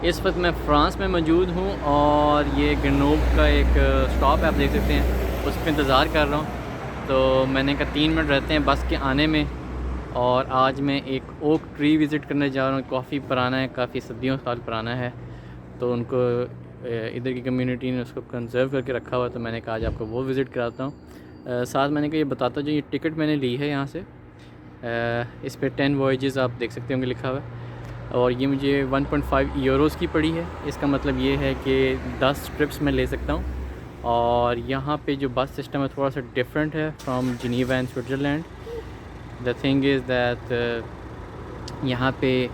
इस वक्त मैं फ़्रांस में मौजूद हूँ और ये ग्रेनोब का एक स्टॉप है, आप देख सकते हैं, उस पर इंतज़ार कर रहा हूँ। तो मैंने कहा 3 मिनट रहते हैं बस के आने में। और आज मैं एक ओक ट्री विज़िट करने जा रहा हूँ। काफ़ी पुराना है, काफ़ी सदियों साल पुराना है। तो उनको इधर की कम्युनिटी ने उसको कंजर्व करके रखा हुआ, तो मैंने कहा आज आपको वो विज़िट कराता हूँ। साथ मैंने कहा ये बताता जो ये टिकट मैंने ली है यहाँ से, इस पर 10 वॉयजेज़ आप देख सकते होंगे लिखा हुआ है, और ये मुझे 1.5 यूरोज़ की पड़ी है। इसका मतलब ये है कि 10 ट्रिप्स मैं ले सकता हूँ। और यहाँ पे जो बस सिस्टम है थोड़ा सा डिफरेंट है from Geneva and Switzerland. The thing is that यहाँ पे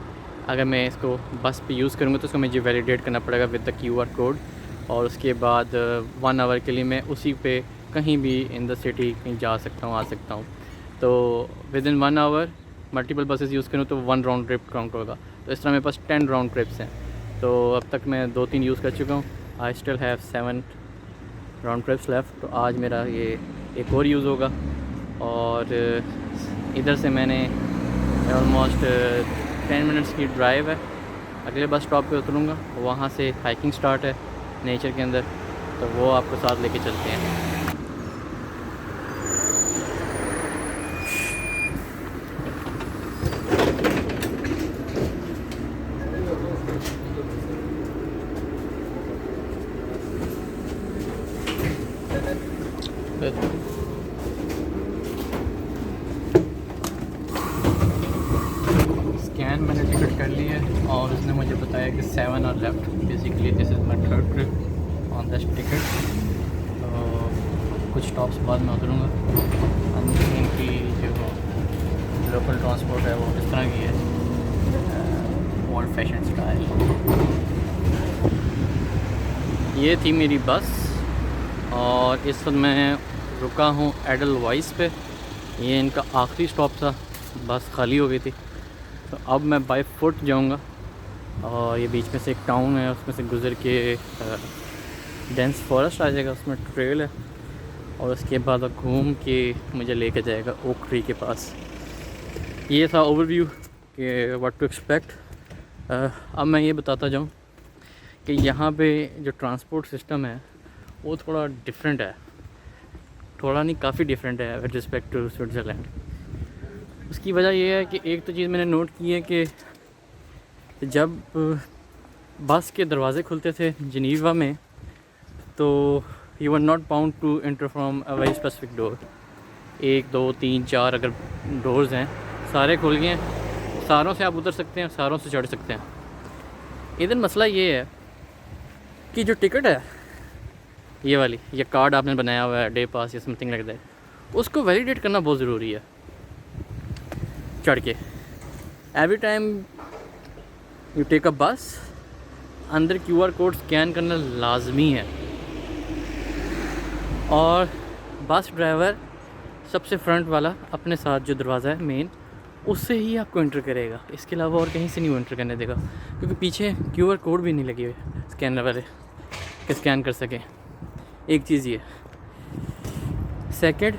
अगर मैं इसको बस पे यूज़ करूँगा तो इसको मुझे वैलिडेट करना पड़ेगा विद द QR कोड, और उसके बाद 1 आवर के लिए मैं उसी पे कहीं भी इन द सिटी कहीं जा सकता हूँ, आ सकता हूँ। तो within 1 hour multiple buses use करूँ तो 1 राउंड ट्रिप काउंट होगा। तो इस तरह मेरे पास 10 राउंड ट्रिप्स हैं। तो अब तक मैं 2-3 यूज़ कर चुका हूँ। I still have 7 round trips left. तो आज मेरा ये एक और यूज़ होगा। और इधर से मैंने ऑलमोस्ट 10 मिनट्स की ड्राइव है। अगले बस स्टॉप पे उतरूँगा, वहाँ से हाइकिंग स्टार्ट है नेचर के अंदर, तो वो आपको साथ लेके चलते हैं। स्कैन मैंने टिकट कर ली है और उसने मुझे बताया कि 7 are left. Basically this is my 3rd trip on this ticket. तो कुछ स्टॉप्स बाद में उतरूँगा। इनकी जो लोकल ट्रांसपोर्ट है वो इस तरह की है, ओल्ड फैशन स्टाइल। ये थी मेरी बस और इस वक्त मैं रुका हूँ एडलवाइस पे। ये इनका आखिरी स्टॉप था, बस खाली हो गई थी। तो अब मैं बाय फुट जाऊंगा और ये बीच में से एक टाउन है, उसमें से गुज़र के डेंस फॉरेस्ट आ जाएगा, उसमें ट्रेल है, और उसके बाद घूम के मुझे लेके जाएगा ओक ट्री के पास। ये था ओवरव्यू कि व्हाट टू एक्सपेक्ट। अब मैं ये बताता जाऊँ कि यहाँ पे जो ट्रांसपोर्ट सिस्टम है वो थोड़ा डिफरेंट है। थोड़ा नहीं, काफ़ी डिफरेंट है विद रिस्पेक्ट टू स्विट्ज़रलैंड। उसकी वजह यह है कि एक तो चीज़ मैंने नोट की है कि जब बस के दरवाज़े खुलते थे जिनीवा में, तो you were not bound to enter from a very specific door. 1 2 3 4 अगर डोर्स हैं, सारे खुल गए हैं, सारों से आप उतर सकते हैं, सारों से चढ़ सकते हैं। इधर मसला ये है कि जो टिकट है ये वाली, ये कार्ड आपने बनाया हुआ है, डे पास या समथिंग लाइक दैट, उसको वैलिडेट करना बहुत ज़रूरी है चढ़ के। Every time you take a bus, अंदर QR कोड स्कैन करना लाजमी है। और बस ड्राइवर सबसे फ्रंट वाला अपने साथ जो दरवाज़ा है मेन, उससे ही आपको एंटर करेगा। इसके अलावा और कहीं से नहीं वो एंटर करने देगा, क्योंकि पीछे QR कोड भी नहीं लगे हुए स्कैनर वाले कि स्कैन कर सकें। एक चीज़ ये। सेकंड,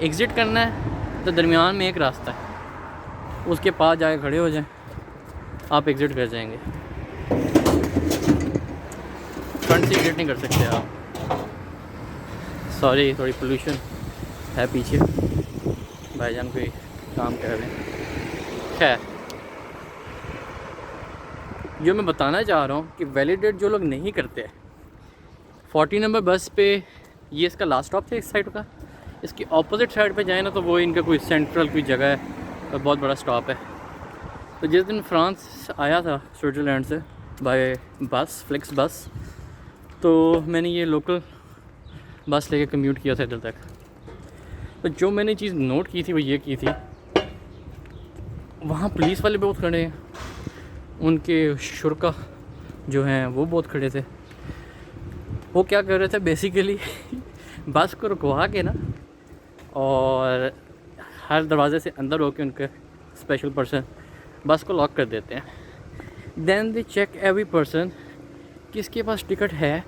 एग्ज़िट करना है तो दरमियान में एक रास्ता है, उसके पास जाके खड़े हो जाएं, आप एग्ज़िट कर जाएंगे। फ्रंट से एग्ज़िट नहीं कर सकते आप। सॉरी, थोड़ी पोल्यूशन है पीछे, भाईजान कोई काम कर रहे हैं। खैर, जो मैं बताना चाह रहा हूँ कि वैलिडेट जो लोग नहीं करते, 40 नंबर बस पे, ये इसका लास्ट स्टॉप था इस साइड का। इसकी ऑपोजिट साइड पे जाए ना तो वो इनका कोई सेंट्रल कोई जगह है और बहुत बड़ा स्टॉप है। तो जिस दिन फ्रांस आया था स्विट्ज़रलैंड से बाय बस, फ्लिक्स बस, तो मैंने ये लोकल बस लेके कम्यूट किया था इधर तक। तो जो मैंने चीज़ नोट की थी वो ये की थी, वहाँ पुलिस वाले बहुत खड़े हैं, उनके शुरका जो हैं वो बहुत खड़े थे। वो क्या कर रहे थे बेसिकली बस को रुकवा के ना, और हर दरवाज़े से अंदर होके उनके स्पेशल पर्सन बस को लॉक कर देते हैं। Then they check every person किसके पास टिकट है,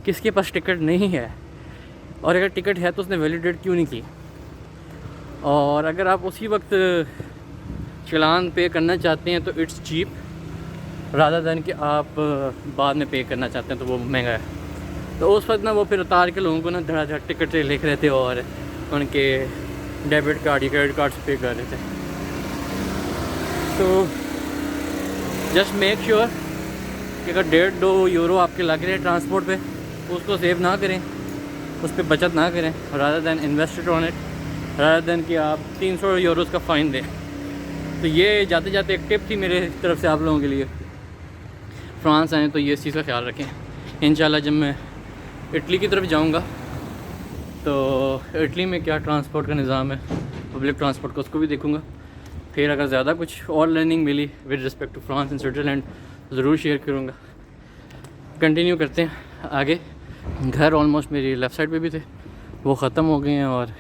किसके पास टिकट नहीं है, और अगर टिकट है तो उसने वैलिडेट क्यों नहीं की। और अगर आप उसी वक्त चालान पे करना चाहते हैं तो इट्स चीप, रादर दैन कि आप बाद में पे करना चाहते हैं तो वो महंगा है। तो उस वक्त ना वो फिर उतार के लोगों को ना धड़ाधड़ टिकट लिख रहे थे और उनके डेबिट कार्ड या क्रेडिट कार्ड से पे कर रहे थे। तो जस्ट मेक श्योर कि अगर 1.5-2 यूरो आपके लग रहे हैं ट्रांसपोर्ट पे, उसको सेव ना करें, उस पर बचत ना करें, rather than invest on it, rather than कि आप 300 यूरोज़ का फ़ाइन दें। तो ये जाते जाते एक टिप थी मेरे तरफ से आप लोगों के लिए, फ्रांस आएँ तो ये इस चीज़ का ख्याल रखें। इंशाल्लाह जब मैं इटली की तरफ जाऊंगा तो इटली में क्या ट्रांसपोर्ट का निज़ाम है, पब्लिक ट्रांसपोर्ट का, उसको भी देखूंगा। फिर अगर ज़्यादा कुछ और लर्निंग मिली with respect to France and Switzerland ज़रूर शेयर करूँगा। कंटिन्यू करते हैं आगे। घर ऑलमोस्ट मेरी लेफ़्ट साइड पे भी थे, वो ख़त्म हो गए हैं और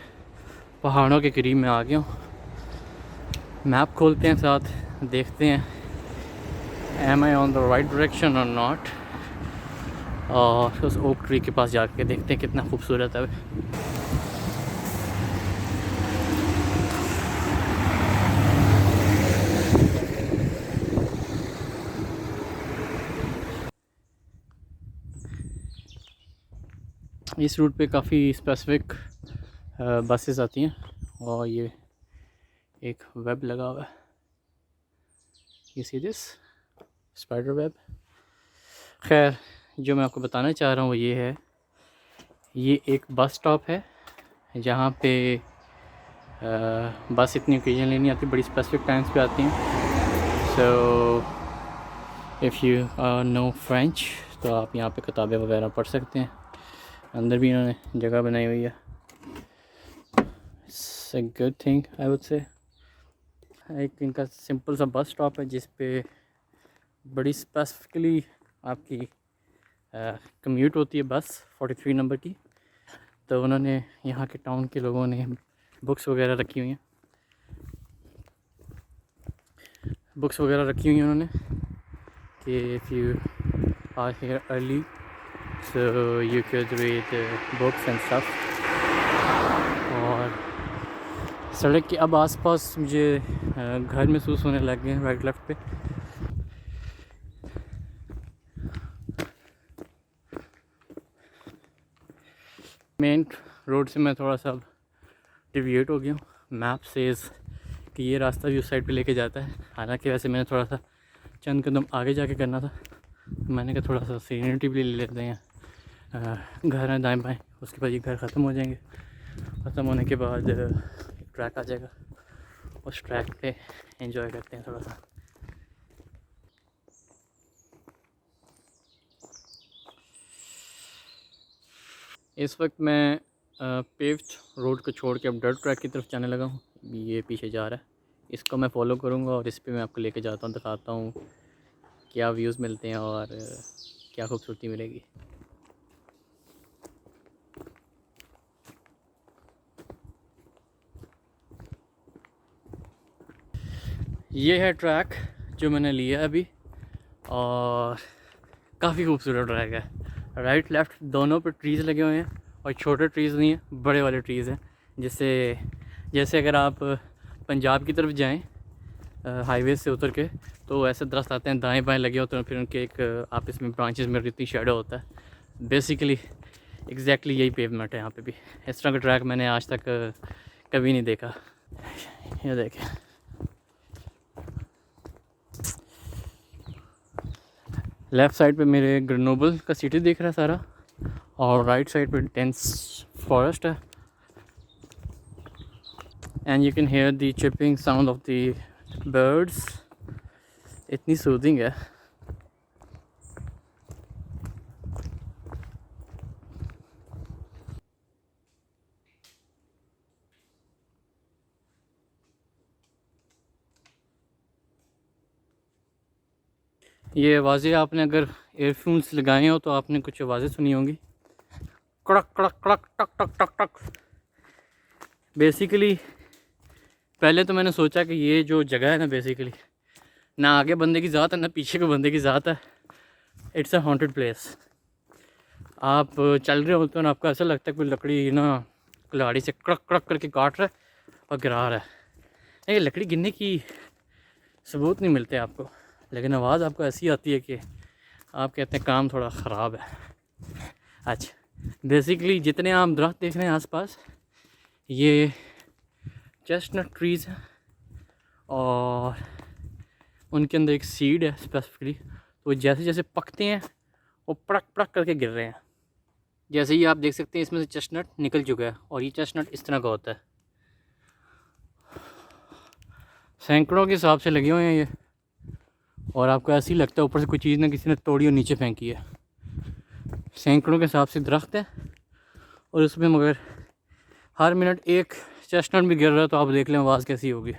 पहाड़ों के करीब में आ गया हूँ। मैप खोलते हैं, साथ देखते हैं am I on the right direction और नॉट, और उस ओक ट्री के पास जाके देखते हैं कितना खूबसूरत है। इस रूट पे काफ़ी स्पेसिफिक बसेस आती हैं और ये एक वेब लगा हुआ है, ये सी दिस स्पाइडर वेब। खैर जो मैं आपको बताना चाह रहा हूँ वो ये है, ये एक बस स्टॉप है जहाँ पे बस इतनी ओकेजनली नहीं आती, बड़ी स्पेसिफिक टाइम्स पे आती हैं। So if you know French तो आप यहाँ पे किताबें वगैरह पढ़ सकते हैं। अंदर भी इन्होंने जगह बनाई हुई है। It's a good thing I would say. एक इनका सिंपल सा बस स्टॉप है जिस पे बड़ी स्पेसिफिकली आपकी कम्यूट होती है बस 43 नंबर की। तो उन्होंने यहाँ के टाउन के लोगों ने बुक्स वगैरह रखी हुई हैं, उन्होंने कि if you are here early so you could read books and stuff। और सड़क के अब आसपास मुझे घर महसूस होने लग गए हैं राइट लेफ़्ट पे। मेन रोड से मैं थोड़ा सा डिविएट हो गया हूँ। मैप सेज़ कि ये रास्ता भी उस साइड पे लेके जाता है, हालांकि वैसे मैंने थोड़ा सा चंद कदम आगे जाके करना था। मैंने कहा थोड़ा सा सीनियरिटी भी ले लेते हैं, घर हैं दाएं बाएं, उसके बाद ये घर ख़त्म हो जाएंगे। ख़त्म होने के बाद ट्रैक आ जाएगा, उस ट्रैक पे एंजॉय करते हैं थोड़ा सा। इस वक्त मैं पेव्ड रोड को छोड़ के अब डर्ट ट्रैक की तरफ जाने लगा हूँ। ये पीछे जा रहा है, इसको मैं फ़ॉलो करूँगा और इस पे मैं आपको लेके जाता हूँ, दिखाता हूँ क्या व्यूज़ मिलते हैं और क्या खूबसूरती मिलेगी। ये है ट्रैक जो मैंने लिया अभी और काफ़ी खूबसूरत ट्रैक है। राइट लेफ़्ट दोनों पर ट्रीज़ लगे हुए हैं और छोटे ट्रीज़ नहीं हैं, बड़े वाले ट्रीज़ हैं। जैसे अगर आप पंजाब की तरफ जाएं हाईवे से उतर के तो ऐसे दरख्त आते हैं दाएं बाएं लगे होते हैं, फिर उनके एक आपस में ब्रांचेस में इतनी शेडो होता है। बेसिकली एग्जैक्टली यही पेवमेंट है यहाँ पे भी। इस तरह का ट्रैक मैंने आज तक कभी नहीं देखा। ये देखें, लेफ़्ट साइड पे मेरे ग्रेनोबल का सिटी दिख रहा है सारा और राइट साइड पे डेंस फॉरेस्ट है। And you can here the chipping sound of the birds, इतनी सूदिंग है। ये आवाज़ें आपने अगर एयरफोन्स लगाए हो तो आपने कुछ आवाज़ें सुनी होंगी, कड़क कड़क कड़क टक टक टक टक। बेसिकली पहले तो मैंने सोचा कि ये जो जगह है ना, बेसिकली ना आगे बंदे की ज़ात है ना पीछे के बंदे की ज़ात है। It's a haunted place. आप चल रहे होते हो ना, आपको ऐसा लगता है कोई लकड़ी ना कुल्हाड़ी से कड़क कड़क करके काट रहा है और गिरा रहा है। ये लकड़ी गिरने की सबूत नहीं मिलते आपको, लेकिन आवाज़ आपको ऐसी आती है कि आप कहते हैं काम थोड़ा ख़राब है। अच्छा, बेसिकली जितने आप दरख्त देख रहे हैं आसपास, ये चेस्टनट ट्रीज़ हैं और उनके अंदर एक सीड है स्पेसिफिकली, तो जैसे जैसे पकते हैं वो पड़क पड़क करके गिर रहे हैं। जैसे ही आप देख सकते हैं इसमें से चेस्टनट निकल चुका है और ये चेस्टनट इस तरह का होता है। सैकड़ों के हिसाब से लगे हुए हैं ये, और आपको ऐसे ही लगता है ऊपर से कोई चीज़ ना किसी ने तोड़ी और नीचे फेंकी है। सैकड़ों के हिसाब से दरख्त है और उसमें मगर हर मिनट एक चेस्टनट भी गिर रहा है, तो आप देख लें आवाज़ कैसी होगी।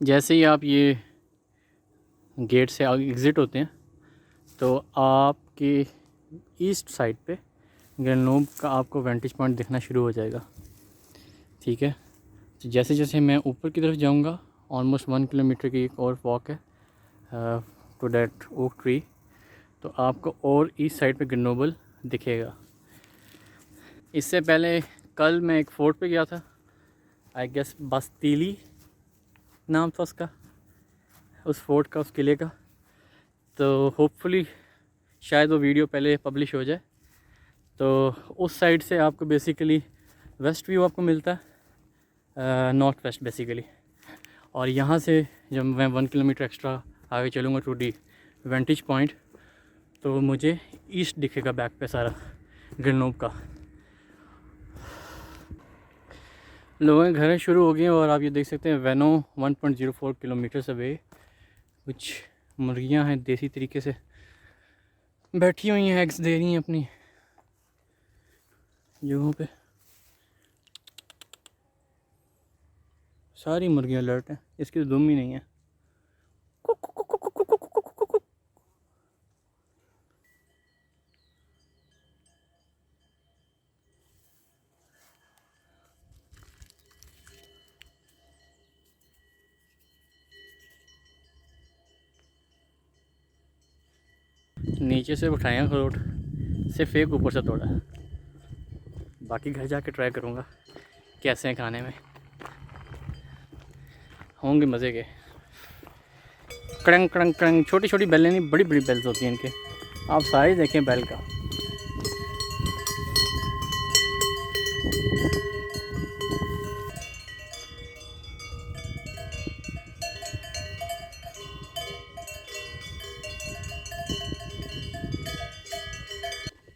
जैसे ही आप ये गेट से एग्ज़िट होते हैं तो आपके ईस्ट साइड पे गलनोब का आपको वेंटेज पॉइंट दिखना शुरू हो जाएगा। ठीक है, तो जैसे जैसे मैं ऊपर की तरफ जाऊंगा, ऑलमोस्ट 1 किलोमीटर की एक और वॉक है टू दैट ओक ट्री, तो आपको और ईस्ट साइड पे ग्लेनोबल दिखेगा। इससे पहले कल मैं एक फोर्ट पे गया था, आई गेस बस्तीली नाम था उसका, उस फोर्ट का, उस किले का। तो होपफुली शायद वो वीडियो पहले पब्लिश हो जाए। तो उस साइड से आपको बेसिकली वेस्ट व्यू आपको मिलता है, नॉर्थ वेस्ट बेसिकली। और यहाँ से जब मैं 1 किलोमीटर एक्स्ट्रा आगे चलूँगा टू डी वेंटेज पॉइंट, तो मुझे ईस्ट दिखेगा बैक पे सारा गलनोब का। लोगों के घर शुरू हो गए और आप ये देख सकते हैं वेनो 1.04 किलोमीटर अवे कुछ मुर्गियां हैं देसी तरीके से बैठी हुई हैं, एग्स दे रही हैं अपनी जगहों पे। सारी मुर्गियां अलर्ट हैं, इसकी तो दुम ही नहीं है। नीचे से उठाए हैं अखरोट, सिर्फ एक ऊपर से तोड़ा है, बाकी घर जाके ट्राई करूँगा कैसे हैं खाने में, होंगे मज़े के। कड़ंग कड़ंग कड़ंग, छोटी छोटी बेलें नहीं, बड़ी बड़ी बेल्स होती हैं इनके, आप साइज देखें बेल का।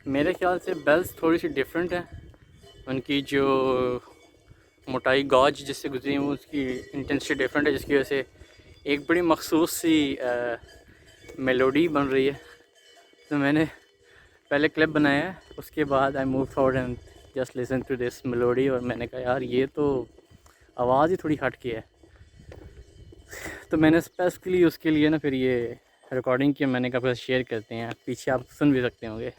मेरे ख्याल से बेल्स थोड़ी सी डिफरेंट है, उनकी जो मोटाई गॉज जिससे गुजरी है उसकी इंटेंसिटी डिफरेंट है, जिसकी वजह से एक बड़ी मखसूस सी मेलोडी बन रही है। तो मैंने पहले क्लिप बनाया है, उसके बाद I move forward and just listen to this melody, और मैंने कहा यार ये तो आवाज़ ही थोड़ी हट की है। तो मैंने स्पेसिफिकली उसके लिए ना फिर ये रिकॉर्डिंग की, मैंने कहा फिर शेयर करते हैं, पीछे आप सुन भी सकते होंगे।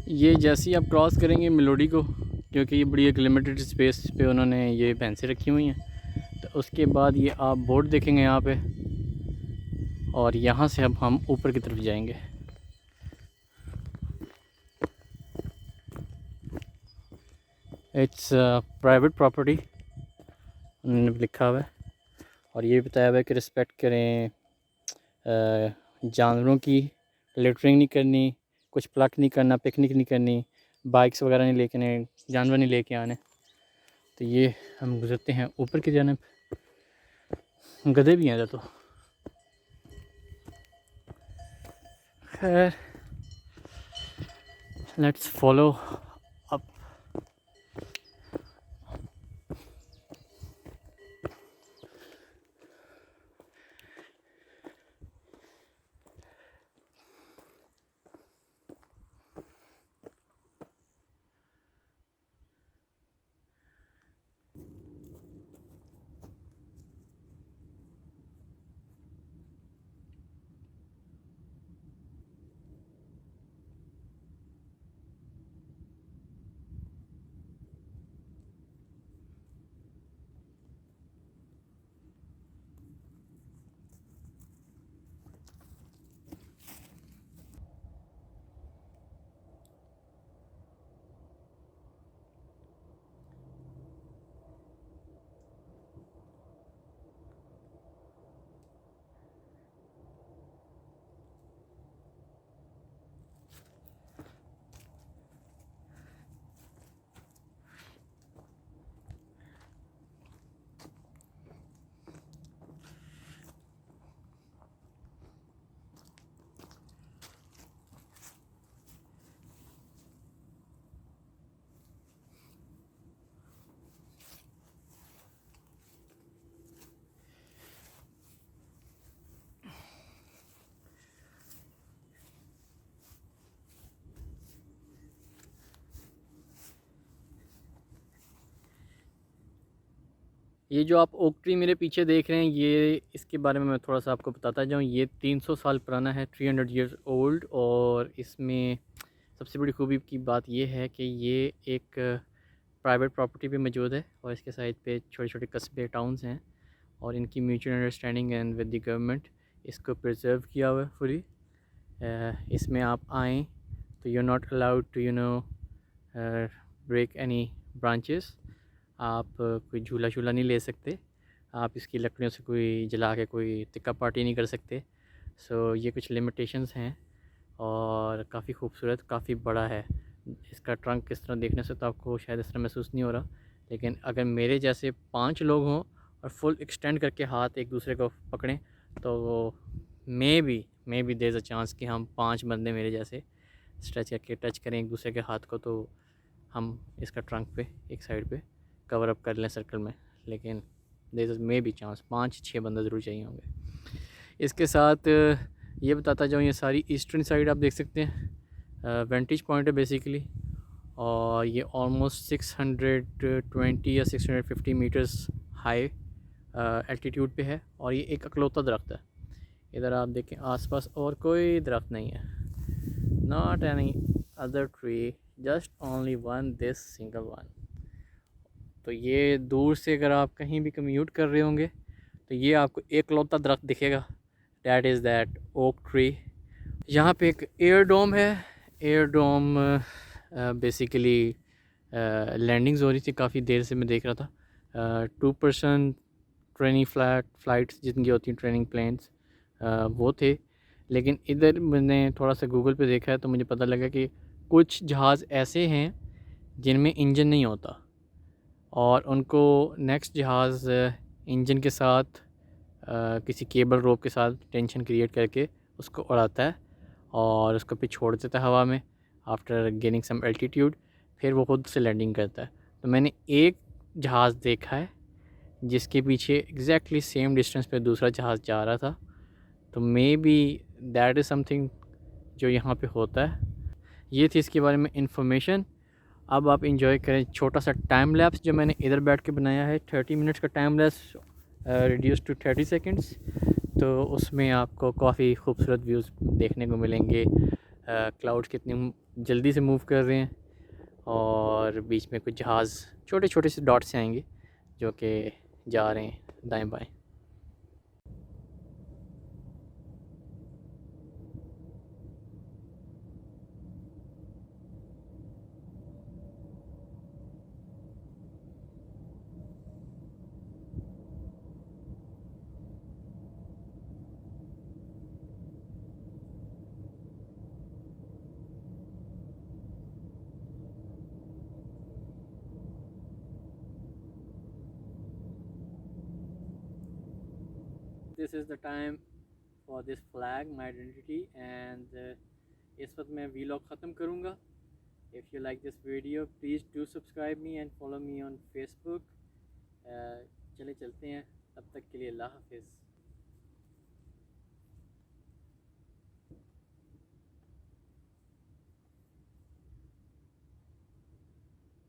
ये जैसे ही आप क्रॉस करेंगे मेलोडी को, क्योंकि ये बड़ी एक लिमिटेड स्पेस पे उन्होंने ये भैंसें रखी हुई हैं, तो उसके बाद ये आप बोर्ड देखेंगे यहाँ पे, और यहाँ से अब हम ऊपर की तरफ जाएंगे। इट्स प्राइवेट प्रॉपर्टी उन्होंने लिखा हुआ है, और ये बताया हुआ है कि रिस्पेक्ट करें, जानवरों की लिटरिंग नहीं करनी, कुछ प्लक नहीं करना, पिकनिक नहीं करनी, बाइक्स वगैरह नहीं लेके आने, जानवर नहीं लेके आने। तो ये हम गुजरते हैं ऊपर की जानिब, गधे भी हैं तो खैर लेट्स फॉलो अप। ये जो आप ओक ट्री मेरे पीछे देख रहे हैं, ये इसके बारे में मैं थोड़ा सा आपको बताता जाऊँ। ये 300 साल पुराना है, 300 ईयर्स ओल्ड। और इसमें सबसे बड़ी खूबी की बात ये है कि ये एक प्राइवेट प्रॉपर्टी पे मौजूद है और इसके साइड पे छोटे छोटे कस्बे टाउन्स हैं और इनकी mutual understanding and with the government इसको प्रिजर्व किया हुआ है फुली। इसमें आप आएँ तो you are not allowed to break any branches. आप कोई झूला शूला नहीं ले सकते, आप इसकी लकड़ियों से कोई जला के कोई तिक्का पार्टी नहीं कर सकते। सो ये कुछ लिमिटेशंस हैं और काफ़ी खूबसूरत, काफ़ी बड़ा है। इसका ट्रंक किस तरह देखने से तो आपको शायद इस तरह महसूस नहीं हो रहा, लेकिन अगर मेरे जैसे 5 लोग हों और फुल एक्सटेंड करके हाथ एक दूसरे को पकड़ें तो maybe there is a chance कि हम 5 बंदे मेरे जैसे स्ट्रेच करके टच करें एक दूसरे के हाथ को, तो हम इसका ट्रंक पे एक साइड पे कवर अप कर लें सर्कल में। लेकिन there is maybe chance 5-6 बंदे ज़रूर चाहिए होंगे। इसके साथ ये बताता जाऊँ, ये सारी ईस्टर्न साइड आप देख सकते हैं वेंटेज पॉइंट है बेसिकली। और ये ऑलमोस्ट 620 या 650 मीटर्स हाई एल्टीट्यूड पे है और ये एक अकलौता दरख्त है। इधर आप देखें आसपास और कोई दरख्त नहीं है, not any other tree, just only one, this single one. तो ये दूर से अगर आप कहीं भी कम्यूट कर रहे होंगे तो ये आपको एक लौता दरख्त दिखेगा, that is that oak tree. यहाँ पे एक एयर डोम है। एयर डोम बेसिकली लैंडिंग्स हो रही थी, काफ़ी देर से मैं देख रहा था। 2% ट्रेनिंग फ़्लाइट्स जितनी होती हैं ट्रेनिंग प्लेन्स वो थे। लेकिन इधर मैंने थोड़ा सा गूगल पे देखा है तो मुझे पता लगा कि कुछ जहाज़ ऐसे हैं जिनमें इंजन नहीं होता और उनको नेक्स्ट जहाज़ इंजन के साथ किसी केबल रोप के साथ टेंशन क्रिएट करके उसको उड़ाता है और उसको फिर छोड़ देता है हवा में आफ्टर गेनिंग सम एल्टीट्यूड, फिर वो खुद से लैंडिंग करता है। तो मैंने एक जहाज़ देखा है जिसके पीछे एग्जैक्टली सेम डिस्टेंस पे दूसरा जहाज़ जा रहा था। तो may be that is something जो यहाँ पे होता है। ये थी इसके बारे में इंफॉर्मेशन। अब आप इंजॉय करें छोटा सा टाइम लैप्स जो मैंने इधर बैठ के बनाया है। 30 मिनट्स का time lapse reduce to 30 seconds. तो उसमें आपको काफ़ी खूबसूरत व्यूज़ देखने को मिलेंगे। क्लाउड्स कितनी जल्दी से मूव कर रहे हैं और बीच में कुछ जहाज़ छोटे छोटे से डॉट्स से आएंगे जो कि जा रहे हैं दाएं बाएं। This is the time for this flag, my identity, and इस वक्त मैं vlog ख़त्म करूँगा। If you like this video, please do subscribe me and follow me on Facebook. चले चलते हैं, तब तक के लिए अल्लाह हाफिज़।